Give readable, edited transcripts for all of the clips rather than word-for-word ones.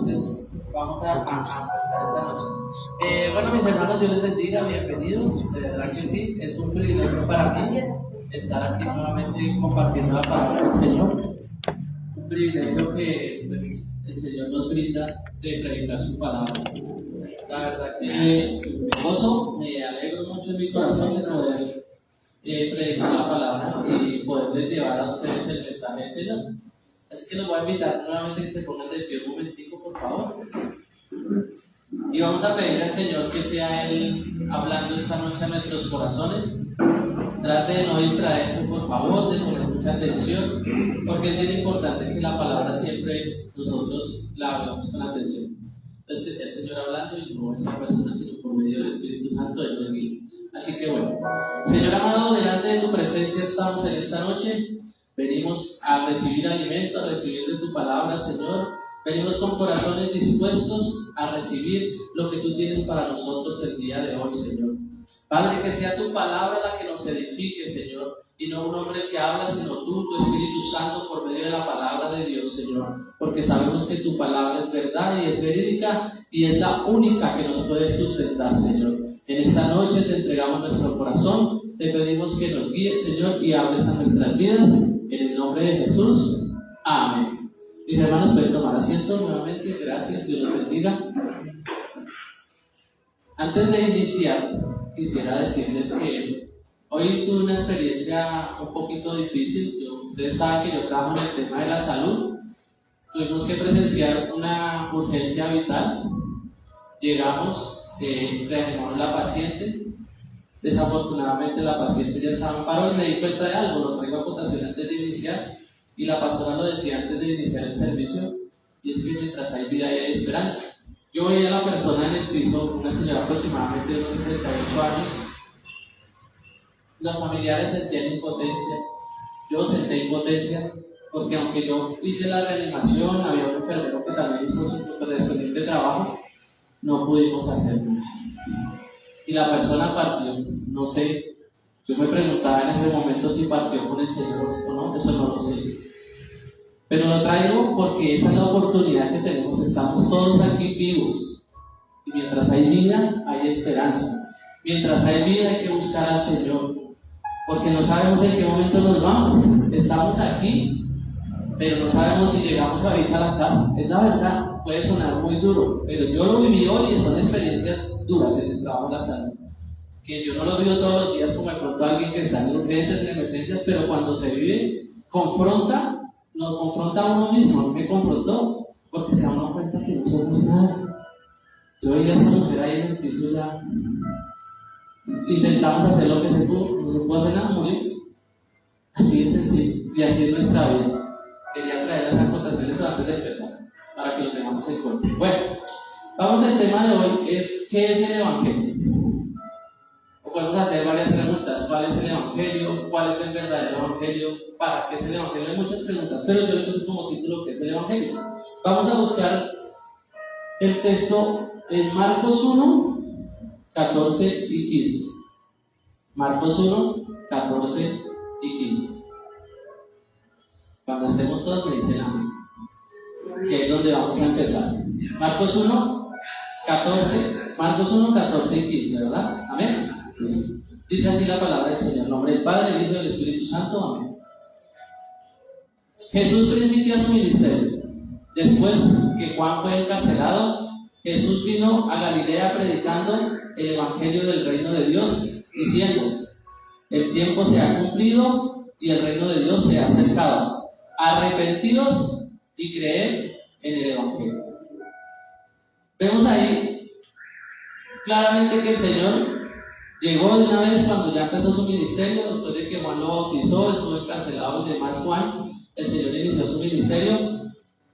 entonces vamos a empezar esta noche. Bueno, mis hermanos, Dios les bendiga, bienvenidos. De verdad que sí, es un privilegio para mí estar aquí nuevamente compartiendo la palabra del Señor. Un privilegio que pues, el Señor nos brinda de predicar su palabra. La verdad que me gozo, me alegro mucho en mi corazón de poder predicar la palabra y poderles llevar a ustedes el mensaje del Señor. Así que los voy a invitar nuevamente que se pongan de pie un momentico, por favor. Y vamos a pedirle al Señor que sea Él hablando esta noche a nuestros corazones. Trate de no distraerse, por favor, de poner mucha atención, porque es bien importante que la palabra siempre nosotros la hablamos con atención. Entonces, que sea el Señor hablando y no esa persona, sino por medio del Espíritu Santo, Él nos guía. Así que bueno, Señor amado, delante de tu presencia estamos en esta noche. Venimos a recibir alimento, a recibir de tu palabra, Señor. Venimos con corazones dispuestos a recibir lo que tú tienes para nosotros el día de hoy, Señor. Padre, que sea tu palabra la que nos edifique, Señor, y no un hombre que habla, sino tú, tu Espíritu Santo, por medio de la palabra de Dios, Señor. Porque sabemos que tu palabra es verdad y es verídica y es la única que nos puede sustentar, Señor. En esta noche te entregamos nuestro corazón, te pedimos que nos guíes, Señor, y hables a nuestras vidas. En el nombre de Jesús. Amén. Mis hermanos, pueden tomar asiento nuevamente. Gracias, Dios los bendiga. Antes de iniciar, quisiera decirles que hoy tuve una experiencia un poquito difícil. Ustedes saben que yo trabajo en el tema de la salud. Tuvimos que presenciar una urgencia vital. Llegamos, reanimamos a la paciente. Desafortunadamente la paciente ya estaba en paro y me di cuenta de algo. Lo traigo a cotación antes de iniciar y la pastora lo decía antes de iniciar el servicio, y es que mientras hay vida y hay esperanza. Yo veía a la persona en el piso, una señora aproximadamente de unos 68 años. Los familiares sentían impotencia, yo sentí impotencia, porque aunque yo hice la reanimación, había un enfermero que también hizo su correspondiente trabajo, no pudimos hacer nada. Y la persona partió, no sé, yo me preguntaba en ese momento si partió con el Señor o no, eso no lo sé. Pero lo traigo porque esa es la oportunidad que tenemos, estamos todos aquí vivos. Y mientras hay vida, hay esperanza. Mientras hay vida, hay que buscar al Señor. Porque no sabemos en qué momento nos vamos. Estamos aquí, pero no sabemos si llegamos ahorita a la casa. Es la verdad, puede sonar muy duro, pero yo lo viví hoy y son experiencias duras en el trabajo de la salud. Que yo no lo vivo todos los días como de pronto alguien que está en urgencias, en emergencias, pero cuando se vive, nos confronta a uno mismo. A mí me confrontó, porque se da uno cuenta que no somos nada. Yo veía a esa mujer ahí en el piso y ya intentamos hacer lo que se pudo, no se pudo hacer nada, morir. Así de sencillo, y así es nuestra vida. Quería traer las acotaciones antes de empezar, para que lo tengamos en cuenta. Bueno, vamos al tema de hoy, ¿qué es el Evangelio? O podemos hacer varias preguntas. ¿Cuál es el Evangelio? ¿Cuál es el verdadero Evangelio? ¿Para qué es el Evangelio? Hay muchas preguntas, pero yo le puse como título ¿qué es el Evangelio? Vamos a buscar el texto en Marcos 1, 14 y 15. Marcos 1, 14 y 15. Cuando estemos todos me dicen amén, que es donde vamos a empezar. Marcos 1, 14 y 15, ¿verdad? Amén. Dice así la palabra del Señor. En nombre del Padre, del Hijo y del Espíritu Santo. Amén. Jesús principia su ministerio. Después que Juan fue encarcelado, Jesús vino a Galilea predicando el Evangelio del reino de Dios, diciendo: el tiempo se ha cumplido y el reino de Dios se ha acercado. Arrepentidos y creed en el Evangelio. Vemos ahí claramente que el Señor llegó de una vez cuando ya empezó su ministerio, después de que Juan lo bautizó, estuvo encarcelado y demás. Juan, el Señor inició su ministerio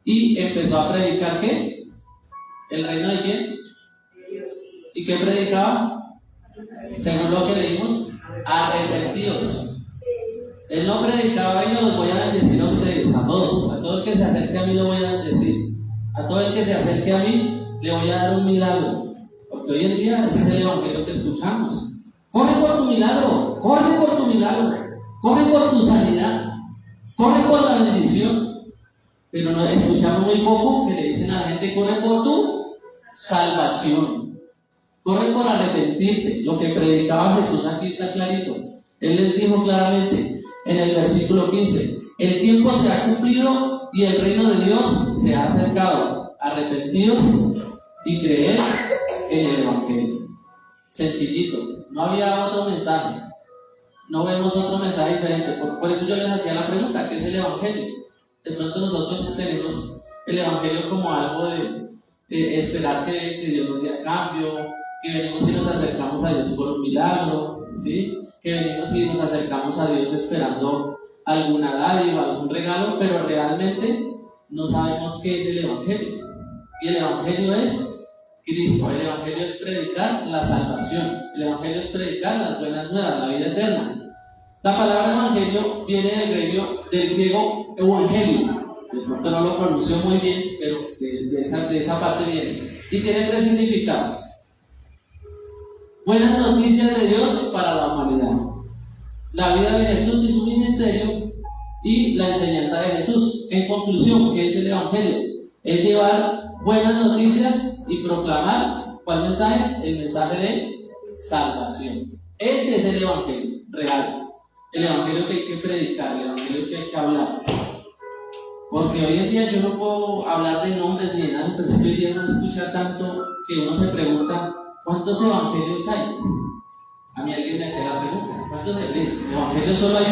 y empezó a predicar ¿qué? ¿El reino de quién? ¿Y qué predicaba? Según lo que leímos, arrepentidos. Él no predicaba: yo los voy a bendecir a ustedes, a todo el que se acerque a mí lo voy a bendecir, a todo el que se acerque a mí le voy a dar un milagro. Porque hoy en día ese es el Evangelio que escuchamos. Corre por tu milagro, corre por tu sanidad, corre por la bendición. Pero no, escuchamos muy poco que le dicen a la gente: corre por tu salvación, corre por arrepentirte. Lo que predicaba Jesús aquí está clarito. Él les dijo claramente en el versículo 15: el tiempo se ha cumplido y el reino de Dios se ha acercado. Arrepentidos y creed en el Evangelio. Sencillito, no había otro mensaje, no vemos otro mensaje diferente. Por eso yo les hacía la pregunta: ¿qué es el Evangelio? De pronto nosotros tenemos el Evangelio como algo de esperar que Dios nos dé a cambio, que venimos y nos acercamos a Dios por un milagro, ¿sí? Que venimos y nos acercamos a Dios esperando alguna dádiva, algún regalo, pero realmente no sabemos qué es el Evangelio. Y el Evangelio es Cristo. El Evangelio es predicar la salvación. El Evangelio es predicar las buenas nuevas, la vida eterna. La palabra Evangelio viene del griego evangelio. De pronto no lo pronuncio muy bien, pero de esa parte viene. Y tiene tres significados: buenas noticias de Dios para la humanidad, la vida de Jesús y su ministerio, y la enseñanza de Jesús. En conclusión, ¿qué es el Evangelio? Es llevar buenas noticias y proclamar, ¿cuál mensaje? El mensaje de salvación. Ese es el Evangelio real, el Evangelio que hay que predicar, el Evangelio que hay que hablar. Porque hoy en día yo no puedo hablar de nombres ni de nada, pero es que hoy día uno escucha tanto que uno se pregunta: ¿cuántos evangelios hay? A mí alguien me hace la pregunta: ¿cuántos evangelios? El evangelio solo hay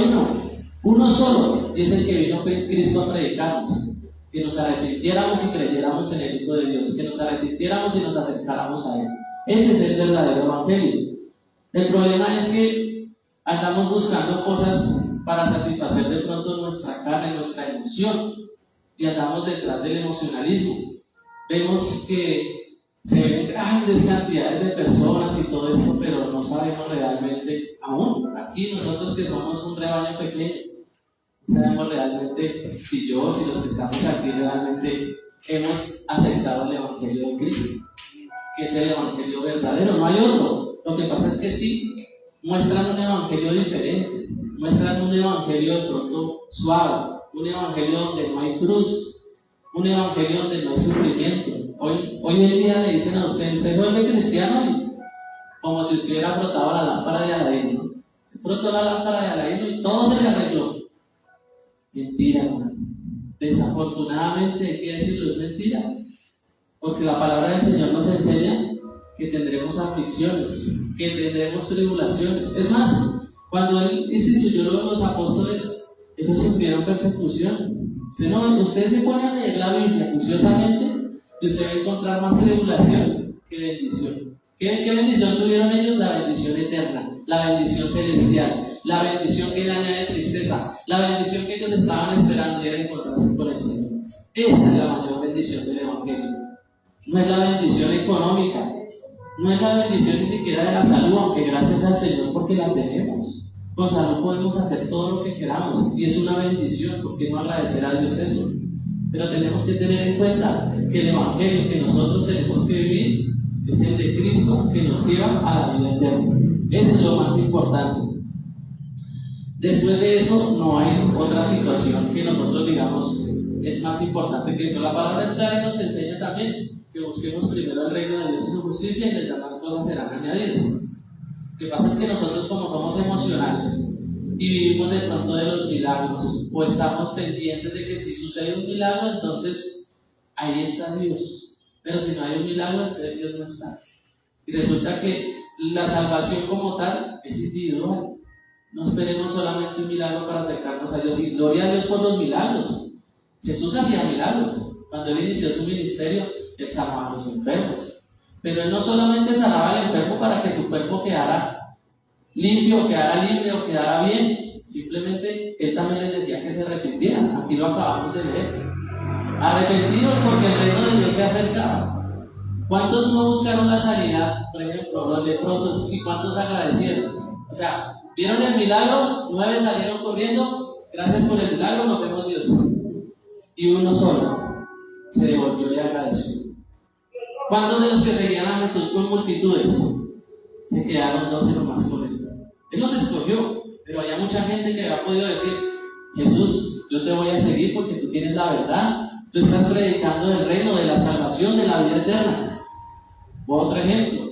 uno solo, y es el que vino Cristo a predicarnos. Que nos arrepintiéramos y creyéramos en el Hijo de Dios, que nos arrepintiéramos y nos acercáramos a Él. Ese es el verdadero evangelio. El problema es que andamos buscando cosas para satisfacer de pronto nuestra carne, nuestra emoción, y andamos detrás del emocionalismo. Vemos que se ven grandes cantidades de personas y todo esto, pero no sabemos realmente, aún aquí nosotros que somos un rebaño pequeño, no sabemos realmente si los que estamos aquí realmente hemos aceptado el Evangelio de Cristo, que es el Evangelio verdadero, no hay otro. Lo que pasa es que sí muestran un Evangelio diferente, muestran un Evangelio de pronto suave, un Evangelio donde no hay cruz, un Evangelio donde no hay sufrimiento. Hoy en día le dicen a usted: usted vuelve cristiano, y como si usted hubiera frotado la lámpara de Aladino. Frotó la lámpara de Aladino y todo se le arregló. Mentira, hermano. Desafortunadamente, hay que decirlo, es mentira. Porque la palabra del Señor nos enseña que tendremos aflicciones, que tendremos tribulaciones. Es más, cuando Él instituyó los apóstoles, ellos sufrieron persecución. Usted se pone a leer la Biblia juiciosamente y usted va a encontrar más tribulación que bendición. ¿Qué bendición tuvieron ellos? La bendición eterna, la bendición celestial, la bendición que le añade tristeza, la bendición que ellos estaban esperando, era encontrarse con el Señor. Esa es la mayor bendición del Evangelio. No es la bendición económica, no es la bendición ni siquiera de la salud, aunque gracias al Señor porque la tenemos. Con salud podemos hacer todo lo que queramos y es una bendición. ¿Por qué no agradecer a Dios eso? Pero tenemos que tener en cuenta que el Evangelio que nosotros tenemos que vivir es el de Cristo, que nos lleva a la vida eterna. Eso es lo más importante. Después de eso no hay otra situación que nosotros digamos es más importante que eso. La palabra es clara y nos enseña también que busquemos primero el reino de Dios y su justicia, y las demás cosas serán añadidas. Lo que pasa es que nosotros, como somos emocionales y vivimos de pronto de los milagros, o estamos pendientes de que si sucede un milagro, entonces ahí está Dios. Pero si no hay un milagro, entonces Dios no está. Y resulta que la salvación como tal es individual. No esperemos solamente un milagro para acercarnos a Dios. Y gloria a Dios por los milagros. Jesús hacía milagros. Cuando Él inició su ministerio, Él sanaba a los enfermos. Pero Él no solamente sanaba al enfermo para que su cuerpo quedara limpio, quedara libre o quedara bien. Simplemente Él también les decía que se arrepintieran. Aquí lo acabamos de leer. Arrepentidos porque el reino de Dios se acercaba. ¿Cuántos no buscaron la sanidad? Por ejemplo, los leprosos. ¿Y cuántos agradecieron? O sea, vieron el milagro, 9 salieron corriendo. Gracias por el milagro, nos vemos Dios. Y uno solo se devolvió y agradeció. ¿Cuántos de los que seguían a Jesús con multitudes se quedaron 12 nomás con Él? Él los escogió, pero había mucha gente que había podido decir: Jesús, yo te voy a seguir porque tú tienes la verdad, Tú estás predicando del reino, de la salvación, de la vida eterna. Otro ejemplo,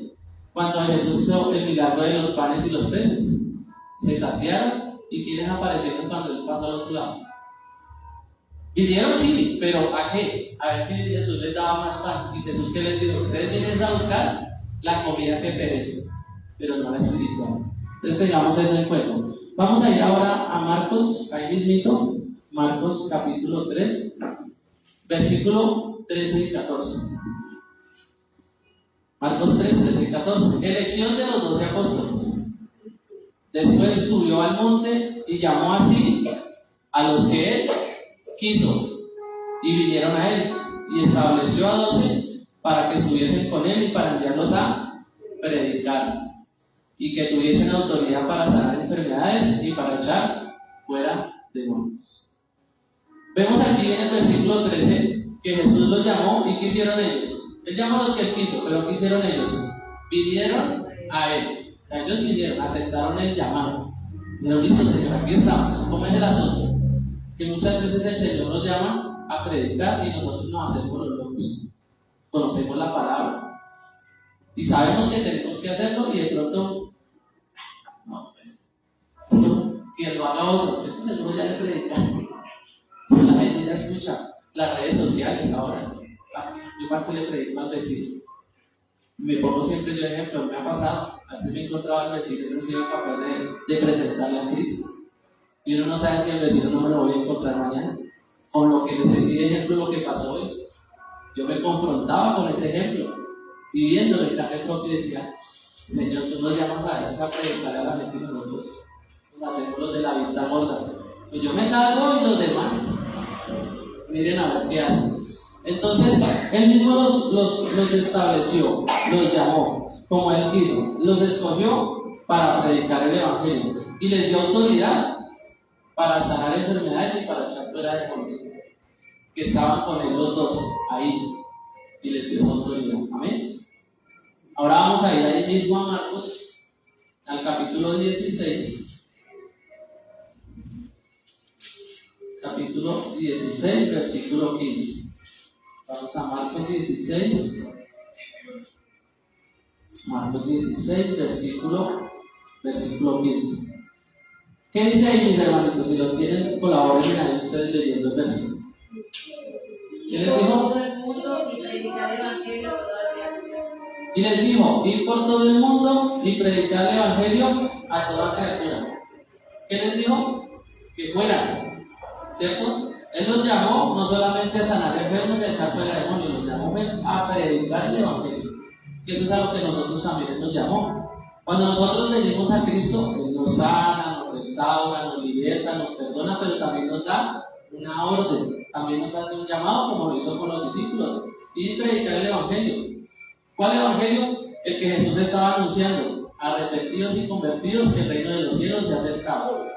cuando Jesús hizo el milagro de los panes y los peces, se saciaron y quienes aparecieron cuando Él pasó al otro lado. Vinieron sí, pero ¿a qué? A ver si Jesús les daba más pan. Y Jesús, ¿qué les dijo? Ustedes vienen a buscar la comida que perece, pero no la espiritual. Entonces tengamos eso en cuenta. Vamos a ir ahora a Marcos, ahí mismito, Marcos capítulo 3, versículo 13 y 14. Marcos 3, 13 y 14. Elección de los 12 apóstoles. Después subió al monte y llamó así a los que Él quiso, y vinieron a Él, y estableció a 12 para que estuviesen con Él y para enviarlos a predicar, y que tuviesen autoridad para sanar enfermedades y para echar fuera demonios. Vemos aquí en el versículo 13 que Jesús los llamó, y ¿qué hicieron ellos? Él llamó a los que Él quiso, pero ¿qué hicieron ellos? Vinieron a Él. Ellos vinieron, aceptaron el llamado. Pero listo, Señor, aquí estamos. ¿Cómo es el asunto? Que muchas veces el Señor nos llama a predicar y nosotros nos hacemos los locos. Conocemos la palabra y sabemos que tenemos que hacerlo, y de pronto, no, pues, eso, que lo haga otro, eso seguro ya le predican. Eso la gente ya escucha las redes sociales ahora. Yo para que le predico al vecino. Me pongo siempre yo ejemplo, me ha pasado. Así me encontraba al vecino y no he sido capaz de presentarle a Cristo. Y uno no sabe si el vecino no me lo voy a encontrar mañana. Con lo que le sentí de ejemplo, lo que pasó hoy. Yo me confrontaba con ese ejemplo, viviéndolo en carne propia, y decía: Señor, tú nos llamas a veces a predicar a la gente y nosotros nos hacemos los de la vista gorda. Pues yo me salgo y los demás, miren a ver qué hacen. Entonces, Él mismo los estableció, los llamó como Él quiso, los escogió para predicar el Evangelio y les dio autoridad para sanar enfermedades y para echar fuera demonios, que estaban con Él los 12 ahí, y les dio esa autoridad. Amén. Ahora vamos a ir ahí mismo a Marcos, al capítulo 16. Capítulo 16, versículo 15. Vamos a Marcos 16. Marcos 16, versículo 15. ¿Qué dice ahí, mis hermanitos? Si lo tienen, colaboren ahí ustedes leyendo el versículo. ¿Qué les dijo? Y les dijo: ir por todo el mundo y predicar el Evangelio a toda criatura. ¿Qué les dijo? Que fueran, ¿cierto? Él los llamó no solamente a sanar enfermos y a echar fuera demonios, los llamó a predicar el Evangelio. Que eso es a lo que nosotros también nos llamó. Cuando nosotros venimos a Cristo, Él nos sana, nos restaura, nos liberta, nos perdona, pero también nos da una orden. También nos hace un llamado, como lo hizo con los discípulos, y predicar el Evangelio. ¿Cuál Evangelio? El que Jesús estaba anunciando: arrepentidos y convertidos, que el reino de los cielos se ha acercado.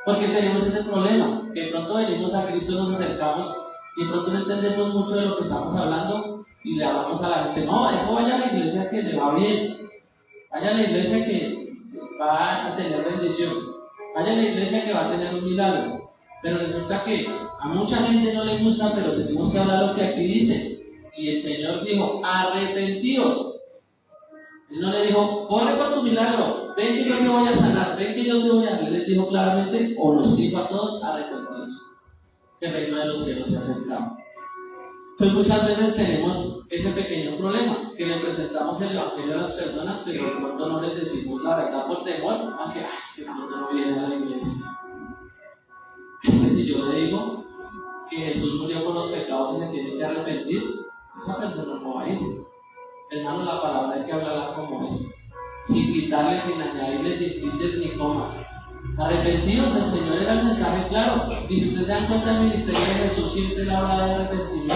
Porque tenemos ese problema, que de pronto venimos a Cristo, nos acercamos y de pronto no entendemos mucho de lo que estamos hablando y le hablamos a la gente: no, eso vaya a la iglesia que le va bien, vaya a la iglesia que va a tener bendición, vaya a la iglesia que va a tener un milagro. Pero resulta que a mucha gente no le gusta, pero tenemos que hablar lo que aquí dice. Y el Señor dijo: arrepentidos. Él no le dijo: corre por tu milagro, ven que yo te voy a sanar, ven que yo te voy a... Él les dijo claramente, o los dijo a todos: arrepentidos, que el reino de los cielos se ha acercado. Entonces muchas veces tenemos ese pequeño problema, que le presentamos el Evangelio a las personas, pero de pronto no les decimos la verdad por temor a que, que de pronto no vienen a la iglesia. Es que si yo le digo que Jesús murió por los pecados y se tiene que arrepentir, esa persona no va a ir. Hermano, la palabra hay que hablarla como es, sin quitarle, sin añadirle, sin tildes ni comas. Arrepentidos, el Señor era el mensaje claro. Y si ustedes se dan cuenta, el ministerio de Jesús siempre le hablaba de arrepentimiento.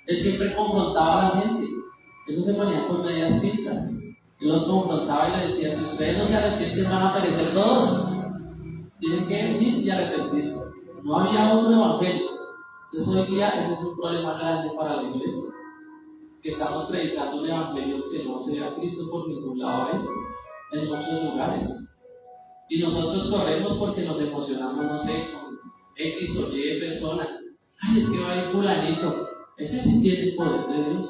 Él siempre confrontaba a la gente. Él no se ponía con medias tintas. Él los confrontaba y le decía: si ustedes no se arrepienten, van a perecer todos. Tienen que venir y arrepentirse. No había otro evangelio. Entonces hoy día ese es un problema grande para la iglesia, que estamos predicando un evangelio que no se ve a Cristo por ningún lado a veces, en muchos lugares. Y nosotros corremos porque nos emocionamos, no sé, con X o Y persona. Ay, es que va a ir fulanito. Ese sí tiene el poder de Dios.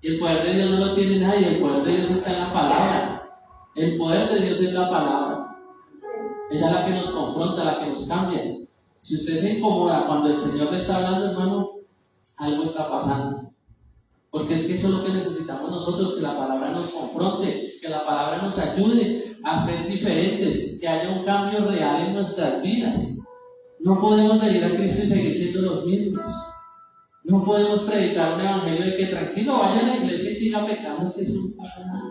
Y el poder de Dios no lo tiene nadie, el poder de Dios está en la palabra. El poder de Dios es la palabra. Esa es la que nos confronta, la que nos cambia. Si usted se incomoda cuando el Señor le está hablando, hermano, algo está pasando. Porque es que eso es lo que necesitamos nosotros, que la palabra nos confronte, que la palabra nos ayude a ser diferentes, que haya un cambio real en nuestras vidas. No podemos venir a Cristo y seguir siendo los mismos. No podemos predicar un evangelio de que tranquilo, vaya a la iglesia y siga pecando, que eso no pasa nada.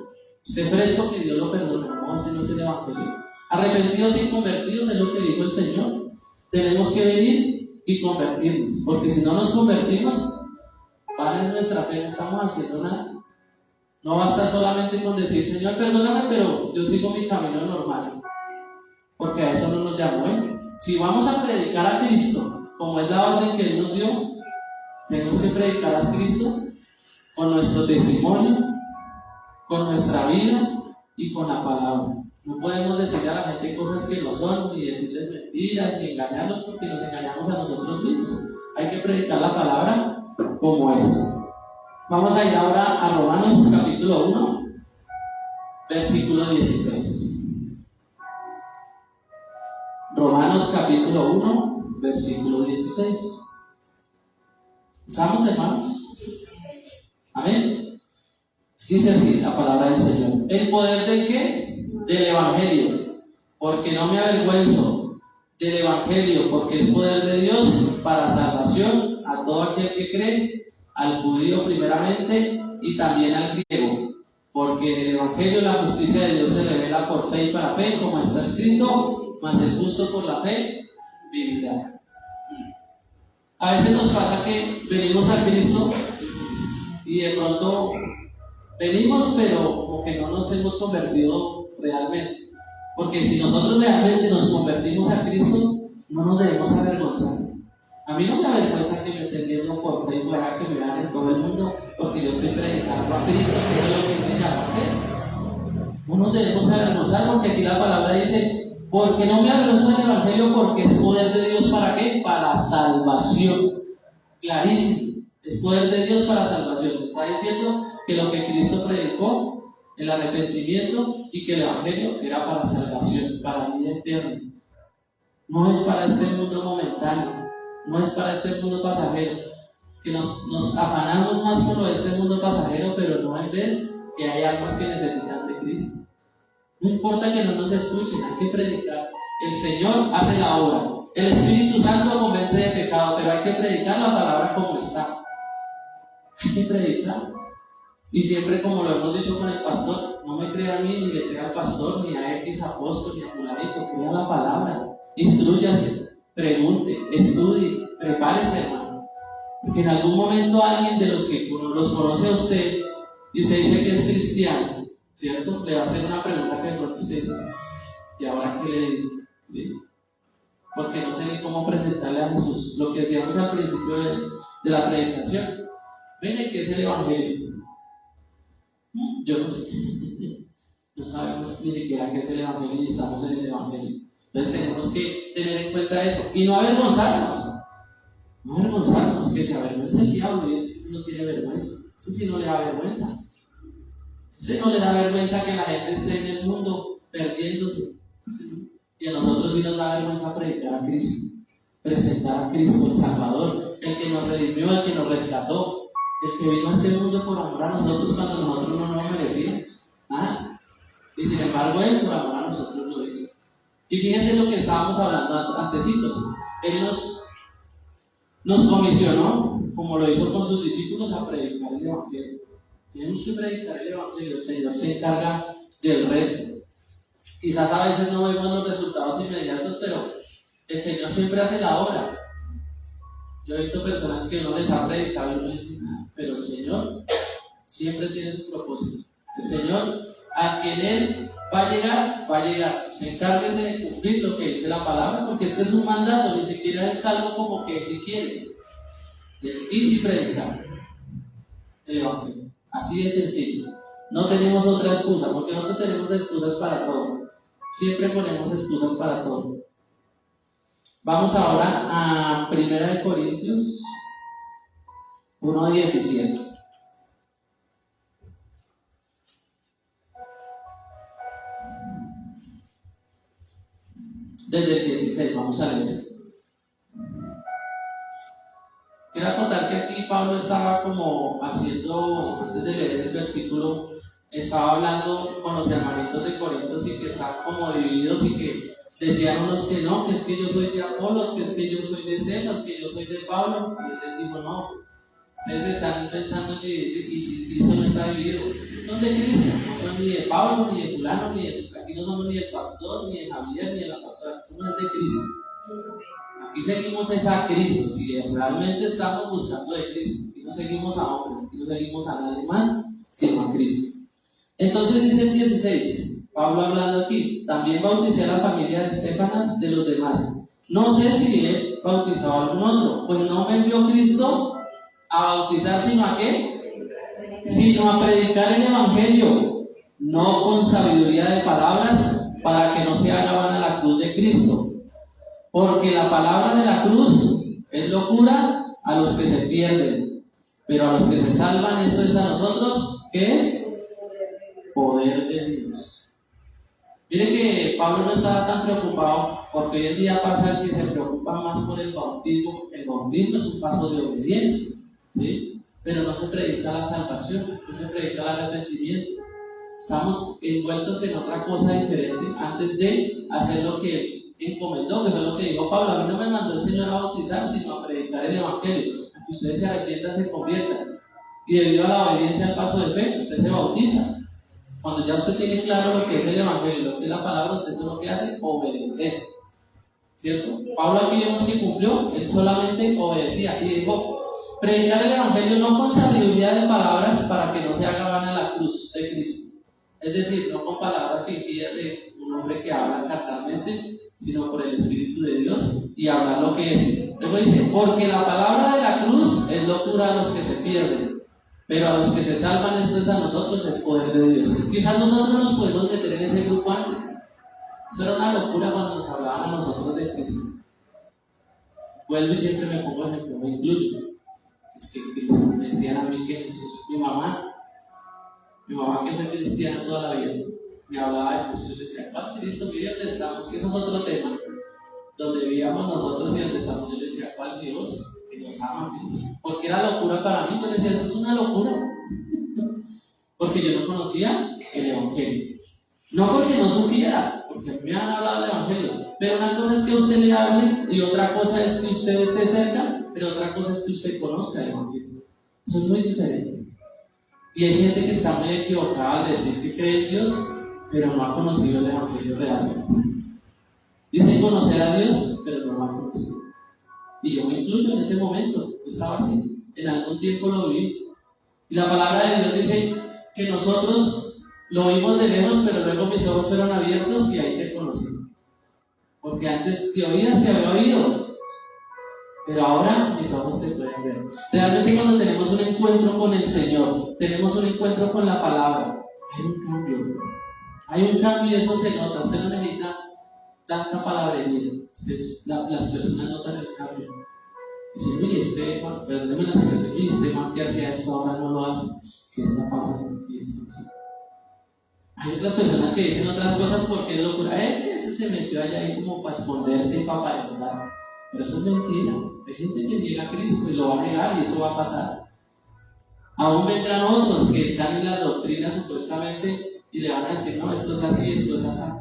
Usted fresco, que Dios lo perdone. No, ese no es el evangelio. Arrepentidos y convertidos es lo que dijo el Señor. Tenemos que venir y convertirnos, porque si no nos convertimos, vale nuestra fe, no estamos haciendo nada. No basta solamente con decir, Señor, perdóname, pero yo sigo mi camino normal, porque a eso no nos llamó Él. Si vamos a predicar a Cristo, como es la orden que Él nos dio, tenemos que predicar a Cristo con nuestro testimonio, con nuestra vida y con la palabra. No podemos decirle a la gente cosas que no son, ni decirles mentiras, ni engañarlos, porque nos engañamos a nosotros mismos. Hay que predicar la palabra como es. Vamos a ir ahora a Romanos capítulo 1, versículo 16. Romanos capítulo 1, versículo 16. ¿Estamos, hermanos? Amén. Dice así la palabra del Señor. ¿El poder de qué? Del Evangelio. Porque no me avergüenzo del Evangelio, porque es poder de Dios para salvación a todo aquel que cree, al judío primeramente y también al griego. Porque en el Evangelio la justicia de Dios se revela por fe y para fe, como está escrito, mas el justo por la fe vivirá. A veces nos pasa que venimos a Cristo y de pronto venimos, pero como que no nos hemos convertido realmente. Porque si nosotros realmente nos convertimos a Cristo, no nos debemos avergonzar. A mí no me avergüenza que me estén viendo por Facebook, que me vean en todo el mundo, porque yo estoy predicando a Cristo, que eso es lo que me llama a hacer. No nos debemos avergonzar, porque aquí la palabra dice, porque no me avergüenzo del Evangelio, porque es poder de Dios, ¿para qué? Para salvación. Clarísimo, es poder de Dios para salvación. Está diciendo que lo que Cristo predicó, el arrepentimiento, y que el Evangelio era para salvación, para vida eterna. No es para este mundo momentáneo, no es para este mundo pasajero, que nos afanamos más por lo de este mundo pasajero, pero no en ver que hay almas que necesitan de Cristo. No importa que no nos escuchen, hay que predicar. El Señor hace la obra, el Espíritu Santo convence de pecado, pero hay que predicar la palabra como está. Hay que predicar. Y siempre, como lo hemos dicho con el pastor, no me crea a mí, ni le crea al pastor, ni a X apóstol, ni a fulanito, crea la palabra. Instrúyase, pregunte, estudie, prepárese, hermano. Porque en algún momento alguien de los que los conoce a usted y usted dice que es cristiano, ¿cierto? Le va a hacer una pregunta que de pronto usted dice, ¿y ahora qué le digo? ¿Sí? Porque no sé ni cómo presentarle a Jesús. Lo que decíamos al principio de la predicación. Ven, ¿qué es el Evangelio? Yo no sé. No sabemos ni siquiera qué es el Evangelio y estamos en el Evangelio. Entonces tenemos que tener en cuenta eso y no avergonzarnos. No avergonzarnos, que se avergüenza el diablo y ese no tiene vergüenza. Eso sí no le da vergüenza. Ese no le da vergüenza que la gente esté en el mundo perdiéndose. ¿Sí? Y a nosotros sí nos da vergüenza predicar a Cristo, presentar a Cristo, el Salvador, el que nos redimió, el que nos rescató. El que vino a este mundo por amor a nosotros cuando nosotros no lo merecíamos. Y sin embargo, Él por amor a nosotros lo hizo. Y fíjense lo que estábamos hablando antecitos. Él nos comisionó, como lo hizo con sus discípulos, a predicar el Evangelio. Tenemos que predicar el Evangelio. El Señor se encarga del resto. Quizás a veces no vemos los resultados inmediatos, pero el Señor siempre hace la obra. Yo he visto personas que no les ha predicado y no dicen nada, pero el Señor siempre tiene su propósito. El Señor, a quien Él va a llegar, va a llegar. Se encárguese de cumplir lo que dice la palabra, porque este es un mandato, ni siquiera es algo como que si quiere. Es ir y predicar el Evangelio. Así de sencillo. No tenemos otra excusa, porque nosotros tenemos excusas para todo. Siempre ponemos excusas para todo. Vamos ahora a 1 Corintios 1:17. Desde el 16 vamos a leer. Quiero contar que aquí Pablo estaba como haciendo, antes de leer el versículo, estaba hablando con los hermanitos de Corintios y que estaban como divididos y que decían unos que no, que es que yo soy de Apolos, que es que yo soy de Celas, que yo soy de Pablo. Y él dijo, no, ustedes están pensando en dividir y Cristo no está dividido. Son de Cristo, no son ni de Pablo, ni de fulano, ni de... Aquí no somos ni del pastor, ni de Javier, ni de la pastora, somos de Cristo. Aquí seguimos a Cristo, si realmente estamos buscando de Cristo. Aquí no seguimos a hombres, aquí no seguimos a nadie más, sino a Cristo. Entonces dice el 16, Pablo hablando aquí, también bauticé a la familia de Estéfanas de los demás. No sé si he bautizado a algún otro, pues no me envió Cristo a bautizar, sino a qué, sino a predicar el Evangelio, no con sabiduría de palabras, para que no se haga vana la cruz de Cristo. Porque la palabra de la cruz es locura a los que se pierden, pero a los que se salvan, esto es a nosotros, ¿qué es? Poder de Dios. Mire que Pablo no estaba tan preocupado, porque hoy en día pasa que se preocupa más por el bautismo. El bautismo es un paso de obediencia, ¿sí? Pero no se predica la salvación, no se predica el arrepentimiento. Estamos envueltos en otra cosa diferente antes de hacer lo que encomendó, que fue lo que dijo Pablo. A mí no me mandó el Señor a bautizar, sino a predicar el Evangelio, a que ustedes se arrepientan, se conviertan. Y debido a la obediencia al paso de fe, usted se bautiza. Cuando ya usted tiene claro lo que es el Evangelio, lo que es la palabra, usted eso es lo que hace, obedecer. ¿Cierto? Pablo aquí vemos que cumplió, él solamente obedecía y dijo, predicar el Evangelio no con sabiduría de palabras para que no se haga vana la cruz de Cristo. Es decir, no con palabras fingidas de un hombre que habla carnalmente, sino por el Espíritu de Dios y hablar lo que es. Luego dice, porque la palabra de la cruz es locura a los que se pierden, pero a los que se salvan, esto es a nosotros, es poder de Dios. Quizás nosotros nos podemos meter en ese grupo antes. Eso era una locura cuando nos hablaban a nosotros de Cristo. Vuelvo y siempre me pongo ejemplo, me incluyo. Es que Cristo, me decían a mí que Jesús, mi mamá que fue cristiana toda la vida, me hablaba de Jesús y decía, ¿cuál Cristo? Mire dónde estamos, que eso es otro tema. Donde vivíamos nosotros y donde estamos, yo le decía, ¿cuál Dios? Que nos ama, Dios. Porque era locura para mí, yo le decía, eso es una locura. Porque yo no conocía el Evangelio. No porque no supiera, porque a mí me han hablado del Evangelio. Pero una cosa es que usted le hable y otra cosa es que usted esté cerca, pero otra cosa es que usted conozca el Evangelio. Eso es muy diferente. Y hay gente que está muy equivocada al decir que cree en Dios, pero no ha conocido el Evangelio realmente. Dicen conocer a Dios, pero no lo ha conocido. Y yo me incluyo en ese momento. Yo estaba así. En algún tiempo lo viví. Y la palabra de Dios dice que nosotros lo vimos de lejos, pero luego mis ojos fueron abiertos y ahí te conocí. Porque antes te oías, te había oído, pero ahora mis ojos te pueden ver. Realmente cuando tenemos un encuentro con el Señor, tenemos un encuentro con la palabra, hay un cambio. Hay un cambio y eso se nota. Usted no necesita tanta palabrería. Las personas notan el cambio. Dicen, uy, Esteban, perdóneme la expresión, uy, Esteban, ¿qué hacía esto? Ahora no lo hace. ¿Qué está pasando aquí? Hay otras personas que dicen otras cosas porque es locura. Ese se metió allá ahí como para esconderse y para aparentar. Pero eso es mentira. Hay gente que niega a Cristo y lo va a negar y eso va a pasar. Aún vendrán otros que están en la doctrina supuestamente y le van a decir, no, esto es así, esto es así.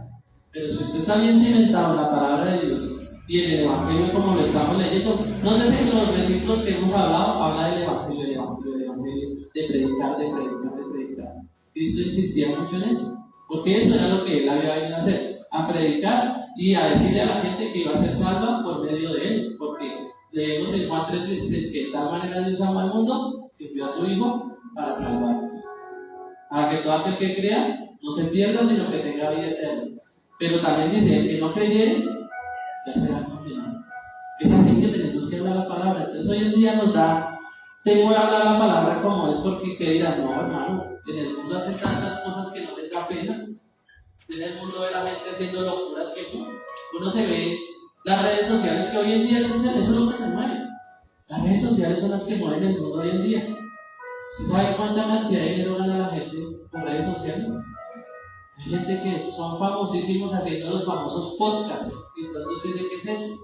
Pero si usted está bien cimentado en la palabra de Dios y en el Evangelio como lo estamos leyendo, no sé que los versículos que hemos hablado, habla del Evangelio, de predicar. Cristo insistía mucho en eso, porque eso era lo que él había venido a hacer, a predicar y a decirle a la gente que iba a ser salva por medio de él, porque leemos en Juan 3:16 que de tal manera Dios amó al mundo que envió a su Hijo para salvarnos, para que todo aquel que crea no se pierda, sino que tenga vida eterna. Pero también dice, el que no creyere, ya será condenado. Es así que tenemos que hablar la palabra. Entonces hoy en día nos da temor a hablar la palabra como es, porque que dirán, no hermano, en el mundo hace tantas cosas que no les da pena. En el mundo ve a la gente haciendo locuras que no. Uno se ve Las redes sociales que hoy en día, eso es lo que se mueve. Las redes sociales son las que mueven el mundo hoy en día. ¿Usted sabe cuánta cantidad de dinero gana la gente por redes sociales? Hay gente que son famosísimos haciendo los famosos podcasts. Y entonces usted dice, ¿qué es eso?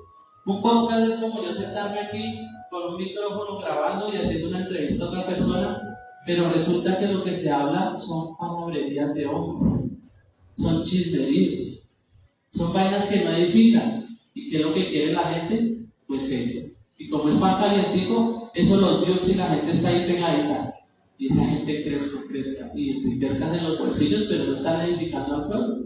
Un podcast es como yo sentarme aquí con un micrófono grabando y haciendo una entrevista a otra persona, pero resulta que lo que se habla son palabrerías de hombres, son chismeríos, son vainas que no edifican. ¿Y qué es lo que quiere la gente? Pues eso. Y como es pan calientico, eso los views y la gente está ahí pegadita. Y esa gente crezca y enriquezcan en los bolsillos, pero no están edificando al pueblo.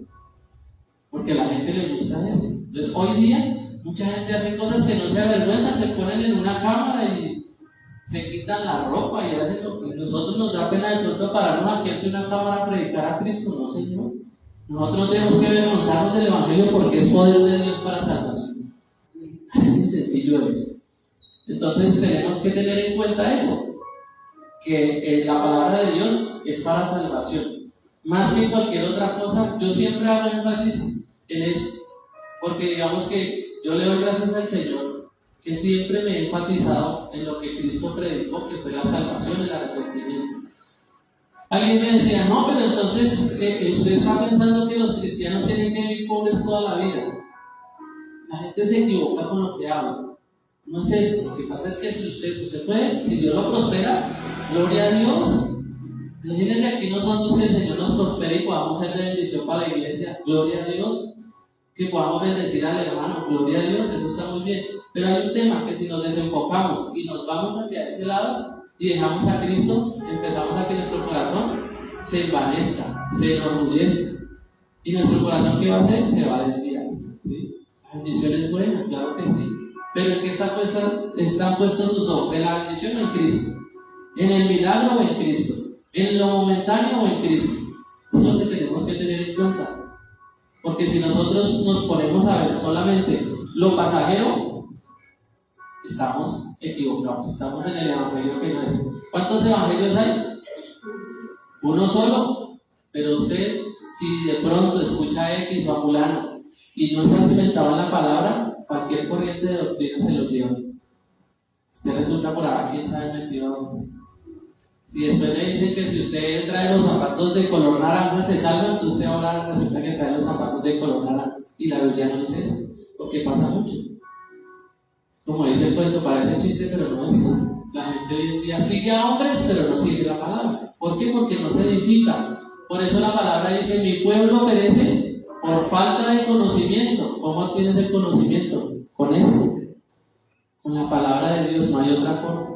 Porque a la gente le gusta eso. Entonces, hoy día, mucha gente hace cosas que no se avergüenzan, se ponen en una cámara y se quitan la ropa y hacen lo que nosotros nos da pena de pronto pararnos aquí ante una cámara a predicar a Cristo. No, Señor. Nosotros tenemos que avergonzarnos del Evangelio porque es poder de Dios para salvación. Así de sencillo es. Entonces, tenemos que tener en cuenta eso. Que la palabra de Dios es para salvación. Más que cualquier otra cosa, yo siempre hago énfasis en eso. Porque digamos que yo le doy gracias al Señor, que siempre me he enfatizado en lo que Cristo predicó, que fue la salvación, el arrepentimiento. Alguien me decía, no, pero entonces usted está pensando que los cristianos tienen que vivir pobres toda la vida. La gente se equivoca con lo que habla. No sé, lo que pasa es que si usted puede, si Dios lo prospera, gloria a Dios. Imagínense, aquí nosotros que el Señor nos prospere y podamos ser de bendición para la iglesia, gloria a Dios. Que podamos bendecir al hermano, gloria a Dios, eso está muy bien. Pero hay un tema que si nos desenfocamos y nos vamos hacia ese lado y dejamos a Cristo, empezamos a que nuestro corazón se envanezca, se enorgullezca. Y nuestro corazón, ¿qué va a hacer? Se va a desviar. ¿Sí? La bendición es buena, claro que sí. Pero ¿en qué están puestos sus ojos? ¿En la bendición o en Cristo? ¿En el milagro o en Cristo? ¿En lo momentáneo o en Cristo? Eso es lo que tenemos que tener en cuenta. Porque si nosotros nos ponemos a ver solamente lo pasajero, estamos equivocados. Estamos en el evangelio que no es. ¿Cuántos evangelios hay? Uno solo. Pero usted, si de pronto escucha a X o a fulano y no está cimentado en la palabra, cualquier corriente de doctrina se lo lleva. Usted resulta por ahí, quién sabe metido a dónde. Si después le dicen que si usted trae los zapatos de color naranja se salva, entonces usted ahora resulta que trae los zapatos de color naranja. Y la Biblia no dice eso, porque pasa mucho. Como dice el cuento, parece chiste, pero no es. La gente hoy en día sigue a hombres, pero no sigue la palabra. ¿Por qué? Porque no se edifica. Por eso la palabra dice, mi pueblo perece por falta de conocimiento. ¿Cómo obtienes el conocimiento? Con eso. Con la palabra de Dios, no hay otra forma.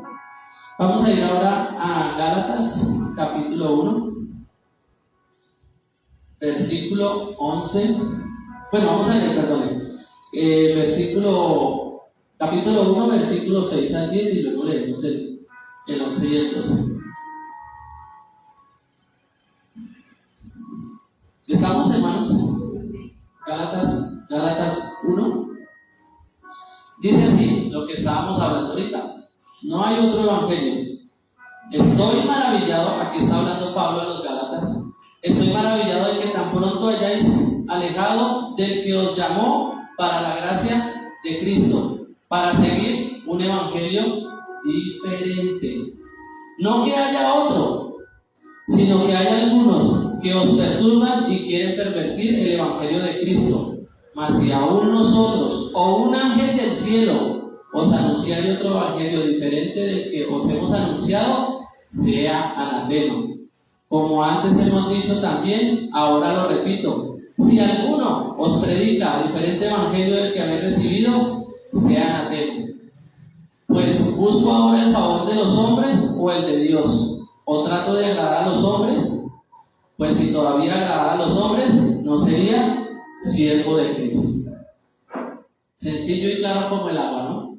Vamos a ir ahora a Gálatas, capítulo 1, versículo 11. Bueno, vamos a leer, perdón. Capítulo 1, versículo 6 al 10 y luego leemos el 11 y el 12. ¿Estamos, hermanos? Gálatas 1. Dice así, lo que estábamos hablando ahorita. No hay otro evangelio. Estoy maravillado, aquí está hablando Pablo a los Gálatas. Estoy maravillado de que tan pronto hayáis alejado del que os llamó para la gracia de Cristo, para seguir un evangelio diferente. No que haya otro, sino que hay algunos que os perturban y quieren pervertir el evangelio de Cristo. Mas si aún nosotros o un ángel del cielo os anunciare otro evangelio diferente del que os hemos anunciado, sea anatema. Como antes hemos dicho también, ahora lo repito, si alguno os predica diferente evangelio del que habéis recibido, sea anatema. Pues busco ahora el favor de los hombres o el de Dios, o trato de agradar a los hombres, pues si todavía agradara a los hombres, no sería siervo de Cristo. Sencillo y claro como el agua, ¿no?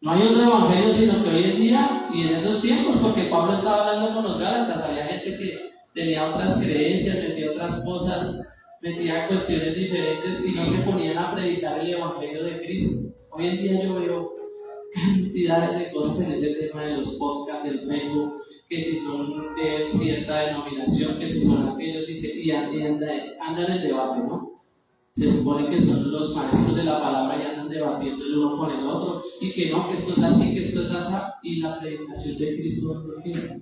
No hay otro evangelio sino que hoy en día y en esos tiempos, porque Pablo estaba hablando con los Gálatas, había gente que tenía otras creencias, metía otras cosas, metía cuestiones diferentes y no se ponían a predicar el evangelio de Cristo. Hoy en día yo veo cantidades de cosas en ese tema de los podcasts, del Facebook, que si son de cierta denominación, que si son aquellos y andan en debate, ¿no? se supone que son los maestros de la palabra y andan debatiendo el uno con el otro, y que no, que esto es así, que esto es así, y la predicación de Cristo no tiene.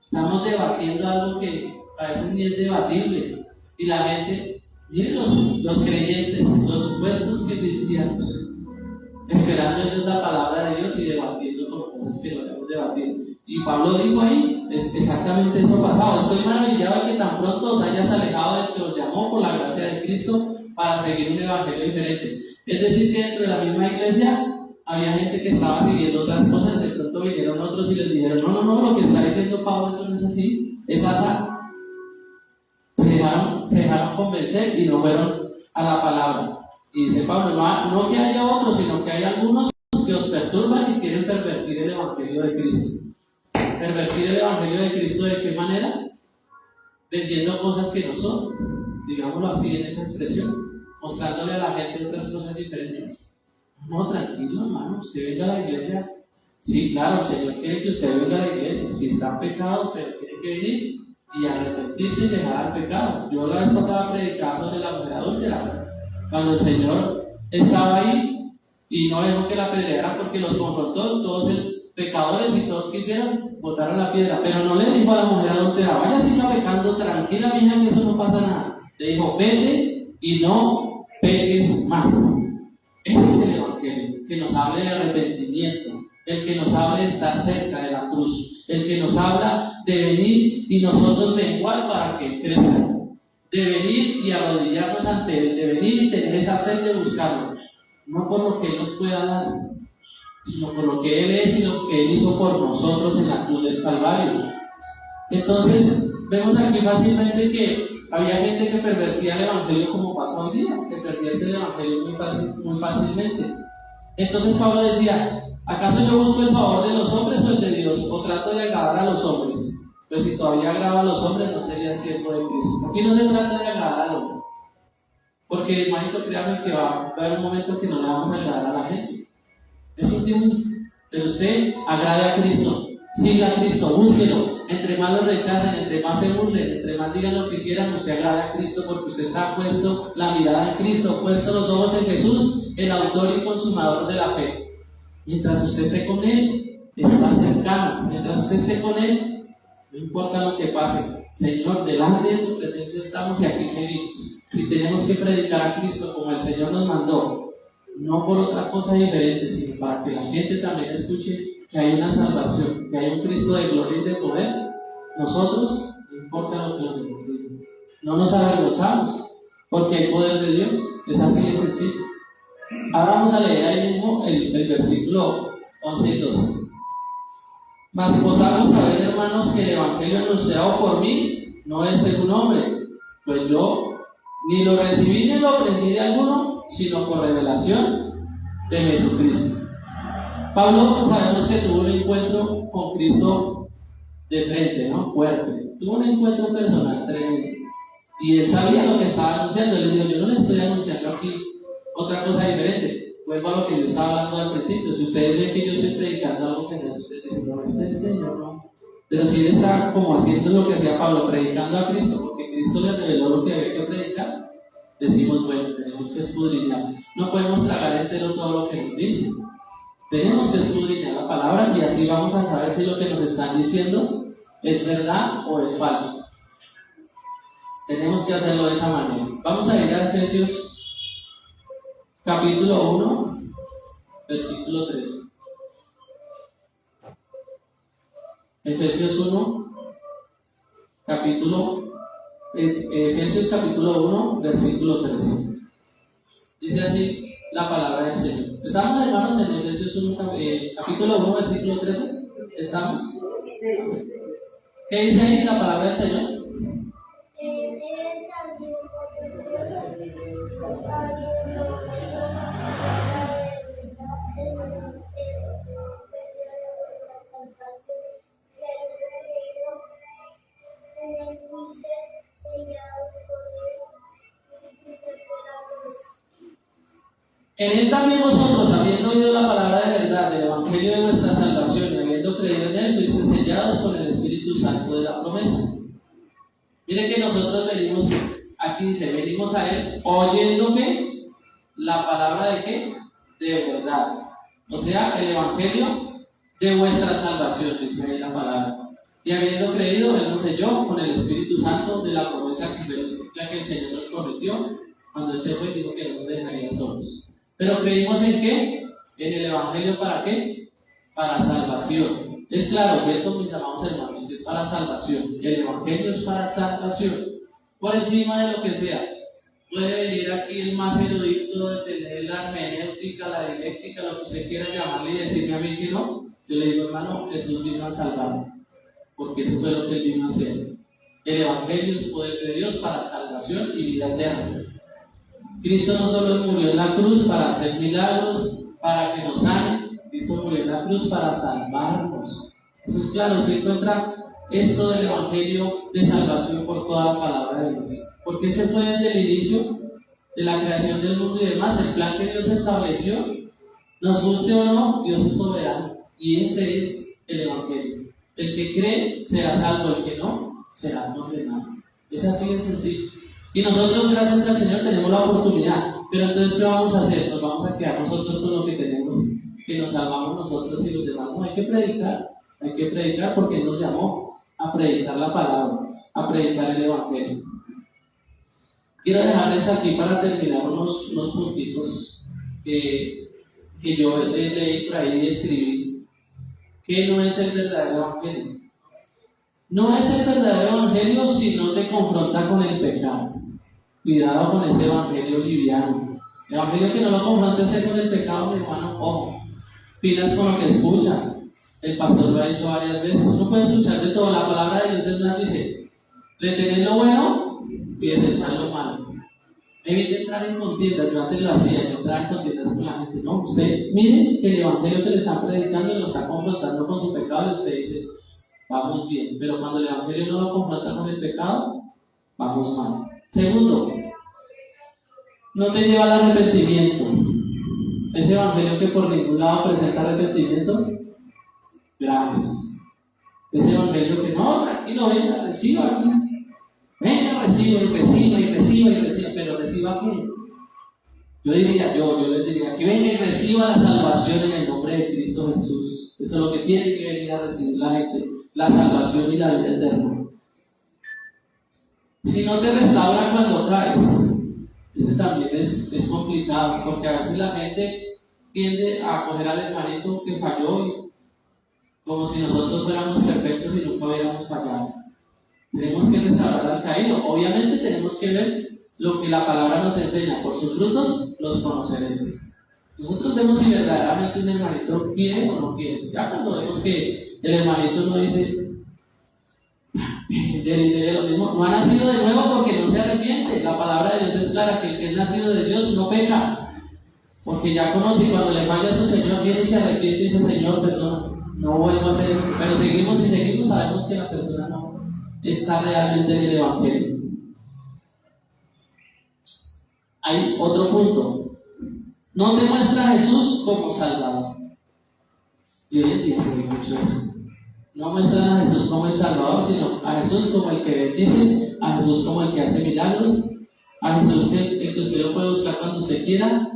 Estamos debatiendo algo que a veces ni es debatible, y la gente, miren los creyentes, los supuestos cristianos, esperando en la palabra de Dios y debatiendo por cosas que no debemos debatir. Y Pablo dijo ahí, es exactamente eso pasado: estoy maravillado de que tan pronto os hayas alejado del que os llamó por la gracia de Cristo para seguir un evangelio diferente. Es decir, que dentro de la misma iglesia había gente que estaba siguiendo otras cosas. De pronto vinieron otros y les dijeron: no, lo que está diciendo Pablo, eso no es así, es asá. Se dejaron convencer y no fueron a la palabra. Y dice Pablo, no que haya otros, sino que hay algunos que os perturban y quieren pervertir el evangelio de Cristo. ¿Pervertir el evangelio de Cristo de qué manera? Vendiendo cosas que no son, digámoslo así en esa expresión, mostrándole a la gente otras cosas diferentes. No, tranquilo, hermano, usted venga a la iglesia. Sí, claro, el Señor quiere que usted venga a la iglesia. Si está en pecado, pero tiene que venir y arrepentirse y dejar el pecado. Yo la vez pasada predicaba sobre la mujer adúltera, cuando el Señor estaba ahí y no dejó que la apedrearan porque los confrontó, todos pecadores, y todos quisieron, botaron la piedra, pero no le dijo a la mujer adúltera: vaya, siga pecando, tranquila, mija, que eso no pasa nada. Le dijo: vete y no peques más. Ese es el evangelio, que nos habla de arrepentimiento, el que nos habla de estar cerca de la cruz, el que nos habla de venir y nosotros menguar para que crezca, de venir y arrodillarnos ante Él, de venir y tener esa sed de buscarlo, no por lo que Él nos pueda dar, sino por lo que Él es y lo que Él hizo por nosotros en la cruz del Calvario. Entonces, vemos aquí fácilmente que había gente que pervertía el evangelio como pasa hoy día, se pervierte el evangelio muy fácilmente. Entonces Pablo decía: ¿acaso yo busco el favor de los hombres o el de Dios? ¿O trato de agradar a los hombres? Pues si todavía agrada a los hombres, no sería siervo de Cristo. Aquí no se trata de agradar al hombre, porque imagínate, créanme que va a haber un momento que no le vamos a agradar a la gente. Eso entiende. Pero usted agrade a Cristo, siga a Cristo, búsquelo. Entre más lo rechacen, entre más se burlen, entre más digan lo que quieran, usted agrade a Cristo, porque usted está puesto la mirada en Cristo, puesto los ojos en Jesús, el autor y consumador de la fe. Mientras usted esté con Él, está cercano. Mientras usted esté con Él, no importa lo que pase. Señor, delante de tu presencia estamos y aquí seguimos. Si tenemos que predicar a Cristo como el Señor nos mandó, no por otra cosa diferente, sino para que la gente también escuche que hay una salvación, que hay un Cristo de gloria y de poder, nosotros, no importa lo que nos digan, no nos avergonzamos, porque hay poder de Dios. Es así de sencillo. Ahora vamos a leer ahí mismo el versículo 11 y 12. Mas os hago saber, hermanos, que el evangelio anunciado por mí no es según hombre, pues yo ni lo recibí ni lo aprendí de alguno, sino por revelación de Jesucristo. Pablo, sabemos que tuvo un encuentro con Cristo de frente, ¿no? Fuerte. Tuvo un encuentro personal tremendo. Y él sabía lo que estaba anunciando. Él dijo: yo no le estoy anunciando aquí otra cosa diferente. Vuelvo a lo que yo estaba hablando al principio. Si ustedes ven que yo estoy predicando algo que no, ustedes dicen: no, este es el Señor, no. Pero si él está como haciendo lo que hacía Pablo, predicando a Cristo, porque Cristo le reveló lo que había que predicar, decimos: bueno, tenemos que escudriñar. No podemos tragar entero todo lo que nos dice. Tenemos que escudriñar la palabra, y así vamos a saber si lo que nos están diciendo es verdad o es falso. Tenemos que hacerlo de esa manera. Vamos a ir a Efesios capítulo 1, versículo 13. Efesios 1, Efesios capítulo 1, versículo 13. Dice así la palabra del Señor. ¿Estamos, hermanos, en Efesios 1, capítulo 1, versículo 13? ¿Estamos? ¿Qué dice ahí la palabra del Señor? En Él también vosotros, habiendo oído la palabra de verdad, del evangelio de nuestra salvación, y habiendo creído en Él, fuisteis sellados con el Espíritu Santo de la promesa. Miren que nosotros venimos aquí dice, venimos a Él oyendo que la palabra de qué? De verdad. O sea, el Evangelio de vuestra salvación, dice ahí la palabra. Y habiendo creído, Él nos selló con el Espíritu Santo de la promesa que el Señor nos prometió cuando Él se fue y dijo que no nos dejaría solos. Pero creímos en qué? En el Evangelio, ¿para qué? Para salvación. Es claro, ¿cierto, mis amados hermanos? Que es para salvación. El Evangelio es para salvación. Por encima de lo que sea. Puede venir aquí el más erudito de tener la hermenéutica, la dialéctica, lo que usted quiera llamarle y decirme a mí que no. Yo le digo, hermano, Jesús vino a salvarme. Porque eso fue lo que Él vino a hacer. El Evangelio es poder de Dios para salvación y vida eterna. Cristo no solo murió en la cruz para hacer milagros, para que nos sane. Cristo murió en la cruz para salvarnos. Eso es claro, se encuentra esto del Evangelio de salvación por toda la palabra de Dios. Porque ese fue desde el inicio de la creación del mundo y demás, el plan que Dios estableció. Nos guste o no, Dios es soberano. Y ese es el Evangelio. El que cree será salvo, el que no será condenado. Es así de sencillo. Y nosotros, gracias al Señor, tenemos la oportunidad. Pero entonces, ¿qué vamos a hacer? Nos vamos a quedar nosotros con lo que tenemos, que nos salvamos nosotros y los demás. No, hay que predicar porque Él nos llamó a predicar la palabra, a predicar el Evangelio. Quiero dejarles aquí para terminar unos puntitos que yo leí por ahí y escribí. ¿Qué no es el verdadero Evangelio? No es el verdadero Evangelio si no te confronta con el pecado. Cuidado con ese Evangelio liviano. El Evangelio que no lo confronte con el pecado, mi hermano, ojo. Pilas con lo que escucha. El pastor lo ha dicho varias veces. Uno puede escuchar de todo. La palabra de Dios es más, dice, retener lo bueno y desechar lo malo. Evite entrar en contiendas. Yo antes lo hacía, yo entraba en contiendas con la gente. No, usted mire que el Evangelio que le están predicando lo está confrontando con su pecado y usted dice, vamos bien. Pero cuando el Evangelio no lo confronta con el pecado, vamos mal. Segundo, no te lleva al arrepentimiento. Ese Evangelio que por ningún lado presenta arrepentimiento, graves. Ese Evangelio que no, tranquilo, venga, reciba aquí. Venga, reciba, pero reciba qué. Yo les diría que venga y reciba la salvación en el nombre de Cristo Jesús. Eso es lo que tiene que venir a recibir la gente, la salvación y la vida eterna. Si no te restaura cuando caes, ese también es complicado, porque a veces la gente tiende a coger al hermanito que falló y como si nosotros fuéramos perfectos y nunca hubiéramos fallado. Tenemos que restaurar al caído. Obviamente tenemos que ver lo que la palabra nos enseña. Por sus frutos los conoceréis. Nosotros vemos si verdaderamente un hermanito quiere o no quiere. Ya cuando vemos que el hermanito no dice de lo mismo, no ha nacido de nuevo porque no se arrepiente. La palabra de Dios es clara, que el que es nacido de Dios no peca. Porque ya conoce, cuando le falla a su Señor, viene y se arrepiente y dice, Señor, perdón, no vuelvo a hacer esto. Pero seguimos, sabemos que la persona no está realmente en el Evangelio. Hay otro punto. No te muestra a Jesús como Salvador. Y hoy en día se ve mucho eso. No muestran a Jesús como el Salvador, sino a Jesús como el que bendice, a Jesús como el que hace milagros, a Jesús el que usted lo puede buscar cuando usted quiera,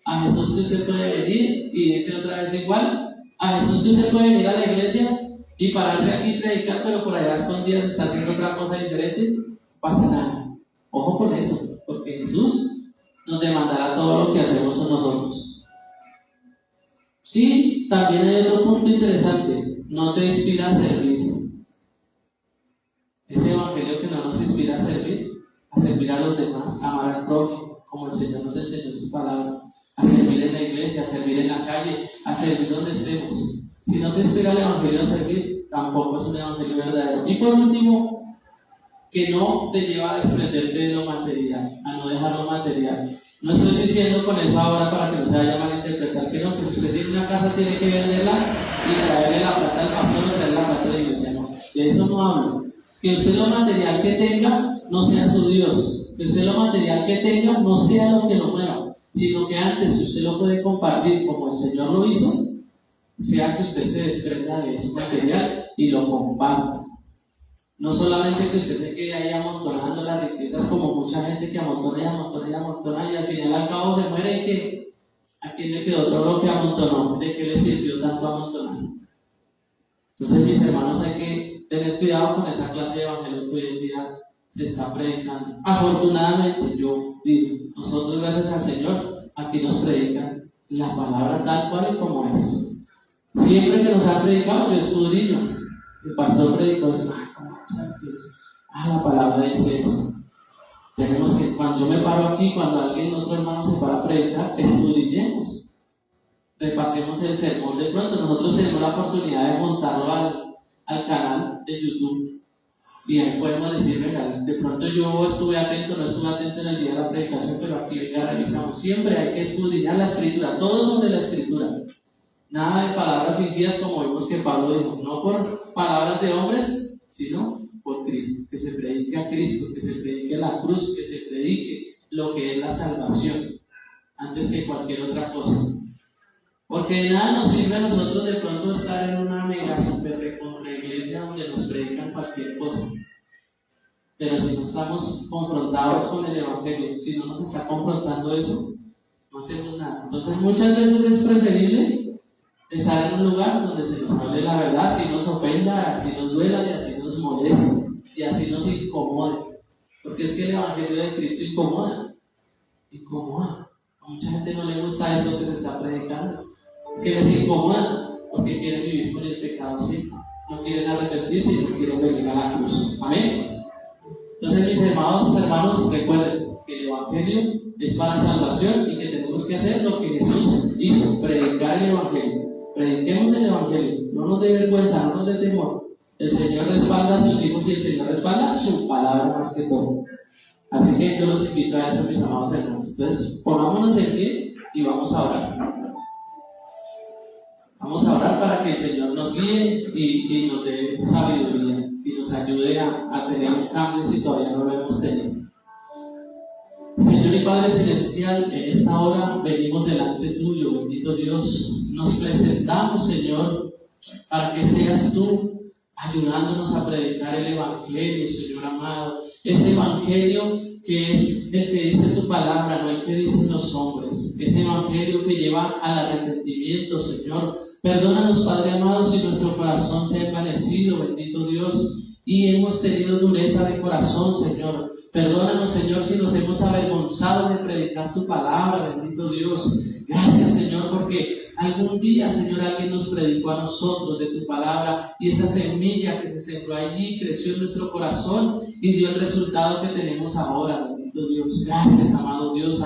a Jesús que usted puede venir y irse otra vez igual, a Jesús que usted puede venir a la iglesia y pararse aquí y predicar, pero por allá escondidas está haciendo otra cosa diferente, no pasa nada. Ojo con eso, porque Jesús nos demandará todo lo que hacemos nosotros. Y también hay otro punto interesante, no te inspira a servir. Ese Evangelio que no nos inspira a servir a los demás, a amar al prójimo, como el Señor nos enseñó en su palabra, a servir en la iglesia, a servir en la calle, a servir donde estemos. Si no te inspira el Evangelio a servir, tampoco es un Evangelio verdadero. Y por último, que no te lleva a desprenderte de lo material, a no dejar lo material. No estoy diciendo con eso ahora para que no se vaya a malinterpretar que no, que si usted tiene una casa tiene que venderla y traerle la plata al pastor o traerle la plata a la iglesia. No, de eso no hablo. Que usted lo material que tenga no sea su Dios. Que usted lo material que tenga no sea lo que lo mueva, sino que antes, si usted lo puede compartir como el Señor lo hizo, sea que usted se desprenda de su material y lo comparta. No solamente que usted se quede ahí amontonando las riquezas como mucha gente que amontona y amontona y amontona y al final al cabo se muere y que ¿a quién le quedó todo lo que amontonó? ¿De qué le sirvió tanto amontonar? Entonces, mis hermanos, hay que tener cuidado con esa clase de evangelio que hoy en día se está predicando. Afortunadamente, yo digo, nosotros gracias al Señor, aquí nos predican la palabra tal cual y como es. Siempre que nos han predicado, yo escudriño. El pastor predicó eso. La palabra dice eso. Tenemos que, cuando yo me paro aquí, cuando alguien, otro hermano se para a predicar, escudriñemos. Repasemos el sermón. De pronto nosotros tenemos la oportunidad de montarlo al canal de YouTube y ahí podemos decir, venga, de pronto yo estuve atento, no estuve atento en el día de la predicación, pero aquí venga, revisamos. Siempre hay que escudriñar la escritura, todo sobre la escritura. Nada de palabras fingidas como vimos que Pablo dijo, no por palabras de hombres, sino por Cristo. Que se predique a Cristo, que se predique la cruz, que se predique lo que es la salvación, antes que cualquier otra cosa. Porque de nada nos sirve a nosotros de pronto estar en una mega super recontra iglesia donde nos predican cualquier cosa. Pero si no estamos confrontados con el Evangelio, si no nos está confrontando eso, no hacemos nada. Entonces muchas veces es preferible estar en un lugar donde se nos hable la verdad, así nos ofenda, así nos duela y así nos moleste y así nos incomode. Porque es que el Evangelio de Cristo incomoda. A mucha gente no le gusta eso que se está predicando. Que les incomoda porque quieren vivir con el pecado siempre, no quieren arrepentirse y no quieren venir a la cruz. Amén. Entonces, mis hermanos, recuerden que el Evangelio es para salvación y que tenemos que hacer lo que Jesús hizo, predicar el Evangelio. Prediquemos el Evangelio, no nos dé vergüenza, no nos dé temor. El Señor respalda a sus hijos y el Señor respalda su palabra más que todo. Así que yo los invito a eso, mis amados hermanos. Entonces, pongámonos en pie y vamos a orar. Vamos a orar para que el Señor nos guíe y nos dé sabiduría y nos ayude a tener un cambio si todavía no lo hemos tenido. Señor y Padre Celestial, en esta hora venimos delante tuyo, bendito Dios. Nos presentamos, Señor, para que seas tú ayudándonos a predicar el Evangelio, Señor amado. Ese Evangelio que es el que dice tu palabra, no el que dicen los hombres. Ese Evangelio que lleva al arrepentimiento, Señor. Perdónanos, Padre amado, si nuestro corazón se ha envanecido, bendito Dios, y hemos tenido dureza de corazón, Señor. Perdónanos, Señor, si nos hemos avergonzado de predicar tu palabra, bendito Dios. Gracias, Señor, porque algún día, Señor, alguien nos predicó a nosotros de tu palabra y esa semilla que se sembró allí creció en nuestro corazón y dio el resultado que tenemos ahora, bendito Dios. Gracias, amado Dios.